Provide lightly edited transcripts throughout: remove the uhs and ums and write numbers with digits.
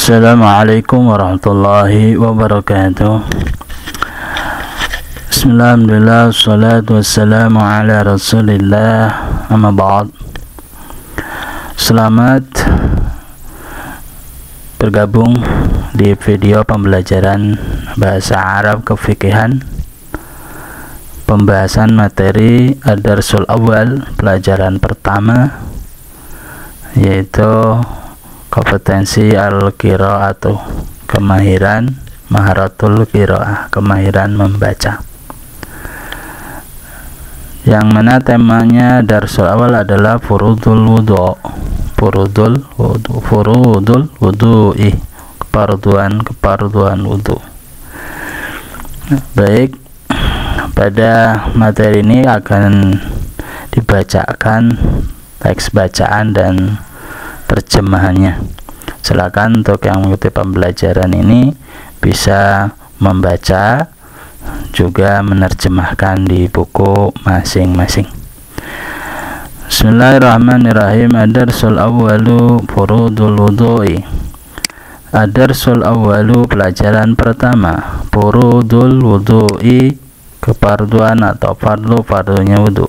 Assalamualaikum warahmatullahi wabarakatuh. Bismillahirrahmanirrahim. Wassalatu wassalamu ala rasulillah. Amma ba'd. Selamat bergabung di video pembelajaran bahasa Arab kefikihan, pembahasan materi ad-darsul awal, pelajaran pertama, yaitu kompetensi al-qiraatu, kemahiran maharatul qiraah, kemahiran membaca, yang mana temanya darsul awal adalah furudul wudu, furudul wudu'i, keparduan wudu. Baik, pada materi ini akan dibacakan teks bacaan dan terjemahannya. Silakan untuk yang mengikuti pembelajaran ini bisa membaca juga menerjemahkan di buku masing-masing. Bismillahirrahmanirrahim. Ad-darsul awwalu furudul wudu'i. Ad-darsul awwalu, pelajaran pertama, furudul wudu'i, keparduan atau fardu-fardunya wudu.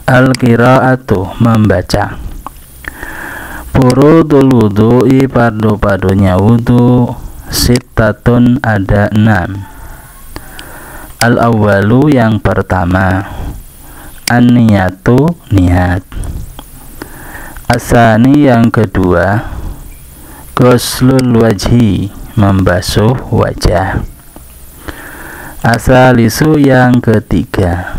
Al-qiraatu, membaca. Furudul wudu'i, fardu-fardunya wudu, sittatun, ada 6. Al-awwalu, yang pertama, an-niyatu, niat. Asani, yang kedua, ghuslul wajhi, membasuh wajah. Asalisu, yang ketiga,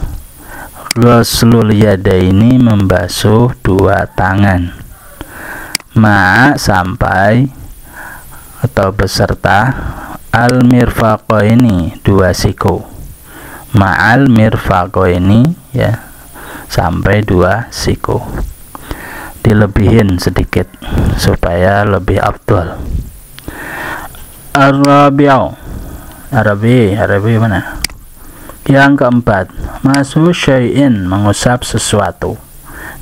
ghuslul yadaini, membasuh dua tangan. Ma'a, sampai atau beserta, al-mirfaqaini, dua siku. Ma'al mirfaqaini, ya, sampai dua siku. Dilebihin sedikit supaya lebih afdal. Ar-rabi'u, Arabi mana? Yang keempat, masu syai'in, mengusap sesuatu.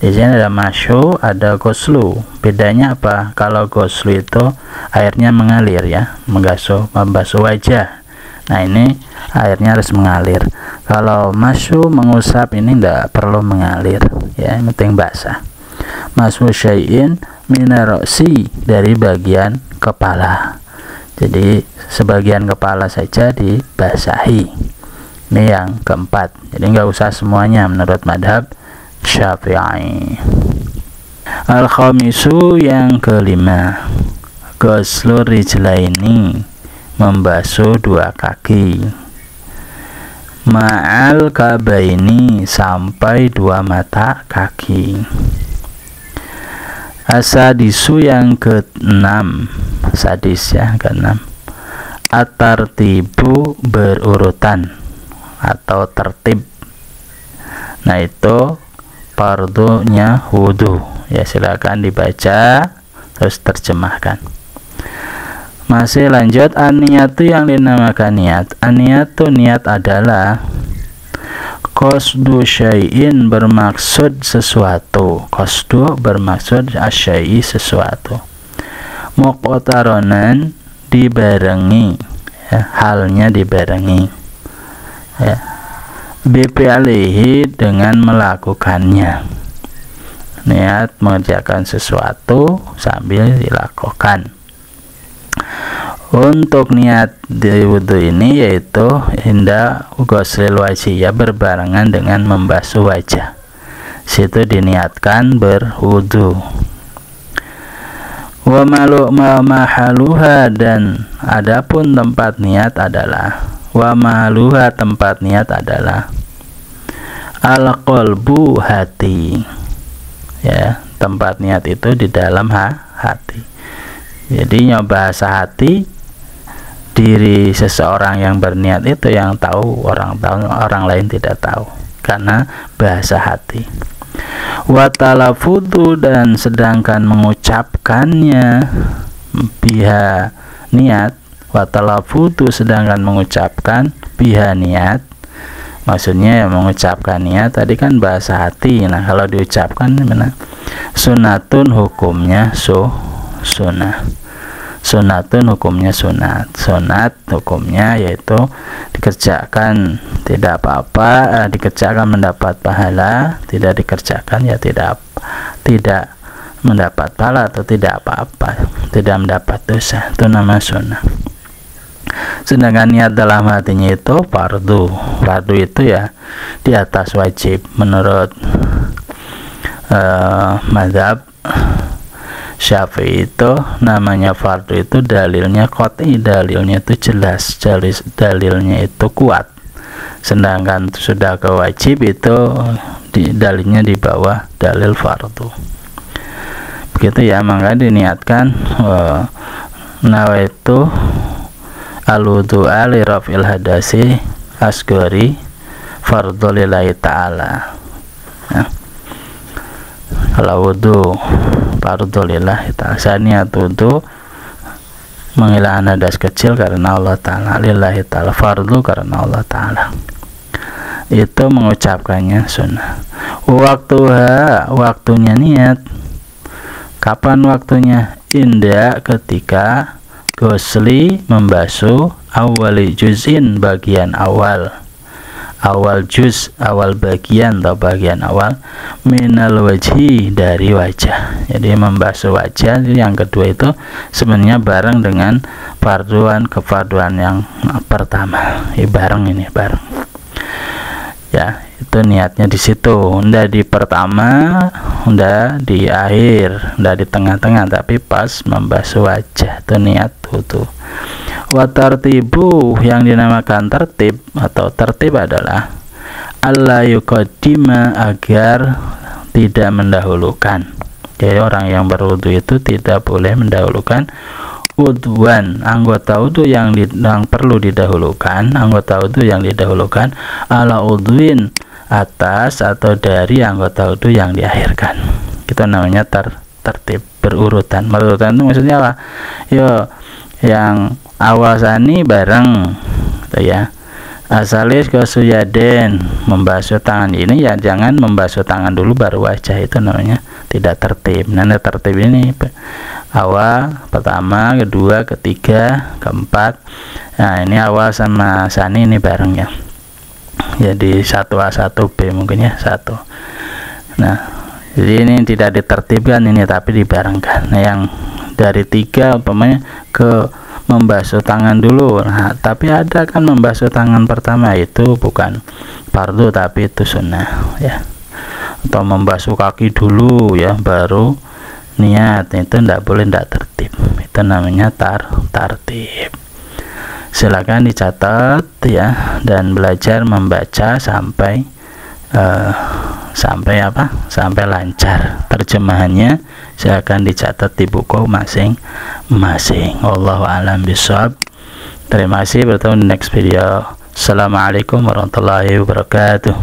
Di sini ada masyu, ada ghuslu. Bedanya apa? Kalau ghuslu itu airnya mengalir, ya, membasuh wajah. Nah, ini airnya harus mengalir. Kalau masyu, mengusap, ini tidak perlu mengalir, ya, yang penting basah. Masyu syai'in minarosi, dari bagian kepala. Jadi sebagian kepala saja dibasahi. Ini yang keempat. Jadi nggak usah semuanya menurut madhab Syafi'i. Al-khamisu, yang kelima, ghuslur rijlaini, membasuh dua kaki. Ma'al kabaini, sampai dua mata kaki. Asadisu, yang keenam, sadis, ya, keenam, at-tartibu, berurutan atau tertib. Nah, itu fardunya wudu, ya, silakan dibaca terus terjemahkan. Masih lanjut, an-niyatu, yang dinamakan niat. An-niyatu, niat adalah qasdu syai'in, bermaksud sesuatu. Qasdu, bermaksud asyai, sesuatu. Muqtaronan, dibarengi, ya, halnya dibarengi, ya, bifi'lihi, dengan melakukannya. Niat mengerjakan sesuatu sambil dilakukan. Untuk niat di wudu ini yaitu inda ghuslil wajhi, ya, berbarengan dengan membasuh wajah. Situ diniatkan berwudu. Wa mahaluha, dan adapun tempat niat adalah, wa mahaluha, tempat niat adalah al-qalbu, hati, ya, tempat niat itu di dalam hati. Jadi bahasa hati, diri seseorang yang berniat itu yang tahu, orang lain tidak tahu, karena bahasa hati. Wa talafudhu, dan sedangkan mengucapkannya, biha, niat. Wa talafudhu, sedangkan mengucapkan, biha, niat. Maksudnya, ya, mengucapkan niat tadi kan bahasa hati. Nah, kalau diucapkan gimana? Sunatun, hukumnya sunnah. Sunatun hukumnya sunat. Sunat hukumnya yaitu dikerjakan tidak apa-apa, dikerjakan mendapat pahala, tidak dikerjakan ya tidak mendapat pahala atau tidak apa-apa, tidak mendapat dosa, itu nama sunnah. Sedangkan niat dalam hatinya itu fardu. Fardu itu ya di atas wajib menurut mazhab Syafi'i. Itu namanya fardu itu dalilnya qat'i, dalilnya itu jelas, dalilnya itu kuat. Sedangkan sudah ke wajib itu dalilnya di bawah dalil fardu. Begitu ya, maka diniatkan nawaitu al-wudu'a li raf'il hadasi asgori fardhu lillahi ta'ala. Ya. Kalau wudu fardhu lillahi ta'ala, saya niat wudu menghilangkan hadas kecil karena Allah ta'ala, lillahi ta'ala, fardhu karena Allah ta'ala, itu mengucapkannya sunnah. Waktunya niat. Kapan waktunya? Indah ketika gosli membasuh awali juzin, bagian awal juz, awal bagian atau bagian awal, minal wajhi, dari wajah. Jadi membasuh wajah yang kedua itu sebenarnya bareng dengan kefarduan yang pertama. Bareng ya, itu niatnya di situ, ndak di pertama, ndak di akhir, ndak di tengah-tengah, tapi pas membasuh wajah, itu niat wudu. Wa tartibu, yang dinamakan tertib atau tertib adalah alla yuqaddima, agar tidak mendahulukan. Jadi orang yang berwudu itu tidak boleh mendahulukan udwan, anggota wudu yang perlu didahulukan, anggota wudu yang didahulukan ala udwin, atas atau dari anggota wudu yang diakhirkan. Itu namanya tertib, berurutan. Berurutan itu maksudnya apa? Yang awal sani bareng gitu ya. Asalis ke suyaden, membasuh tangan ini ya jangan membasuh tangan dulu baru wajah, itu namanya tidak tertib. Nah, tertib ini awal, pertama, kedua, ketiga, keempat. Nah, ini awal sama sani ini bareng ya. Jadi 1A 1B mungkin ya, 1. Nah, jadi ini tidak ditertibkan ini tapi dibarengkan. Nah, yang dari 3 umpamanya ke membasuh tangan dulu. Nah, tapi ada kan membasuh tangan pertama itu bukan fardu tapi itu sunnah ya. Atau membasuh kaki dulu ya baru niat, itu tidak boleh, tidak tertib. Itu namanya tartib. Silakan dicatat ya, dan belajar membaca sampai sampai lancar. Terjemahannya silakan dicatat di buku masing-masing. Wallahu a'lam bishawab. Terima kasih, bertemu di next video. Assalamualaikum warahmatullahi wabarakatuh.